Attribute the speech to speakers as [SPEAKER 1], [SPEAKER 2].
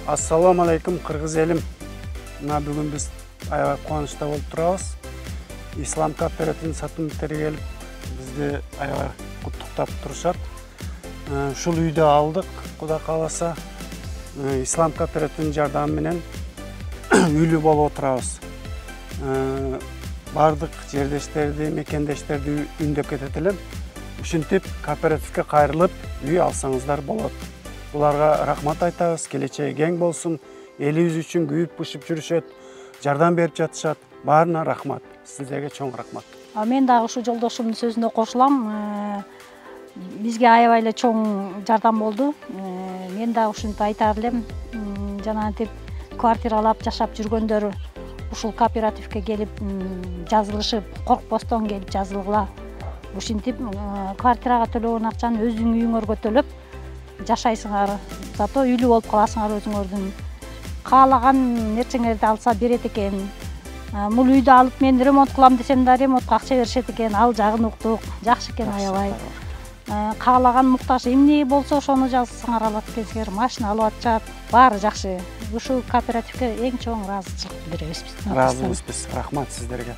[SPEAKER 1] Assalamu алейкум, кыргыз элим. Мына бүгүн биз аябай кубанычта болуп турабыз. Ислам кооперативинин сатымдыктары келип, бизди аябай куттуктап турушат. Ушул үйдү алдык, Кудай кааласа, Ислам кооперативинин жардамы менен үйлүү болуп отурабыз. Бардык жердештерди, мекендештерди үндөп кетет элем. Ушинтип кооперативге кайрылып, үй алсаңыздар болот. Буларга рахмат айтабыз, келечеги кең болсун, элибиз үчүн күйүп-бышып жүрүшөт, жардам берип жатышат. Баарына рахмат. Сиздерге чоң рахмат.
[SPEAKER 2] Мен дагы ушу жолдошумдун сөзүнө кошулам. Бизге аябай эле чоң жардам болду. Мен дагы ушинтип айтар элем. Жанагынтип квартиралап жашап жүргөндөр ушул кооперативге келип жазылышып, коркпостон келип жазылгыла. Ушинтип квартирага төлөгөн акчаны өзүңүн үйүңөргө төлөп жашайсыңар. Зато үйлүү болуп каласыңар өзүңөрдүн. Каалаган нерсеңерди алса берет экен. Бул үйдү алып мен ремонт кылам десем да ремонтко акча беришет экен. Ал жагын уктук. Жакшы экен аябай. Каалаган муктаж эмне болсо ошону жазсаңар алат экенсиңер. Машина алып атышат. Баары жакшы. Ушул кооперативге эң чоң ыраазычылык билдиребиз биз.
[SPEAKER 1] Ыраазыбыз биз. Рахмат сиздерге.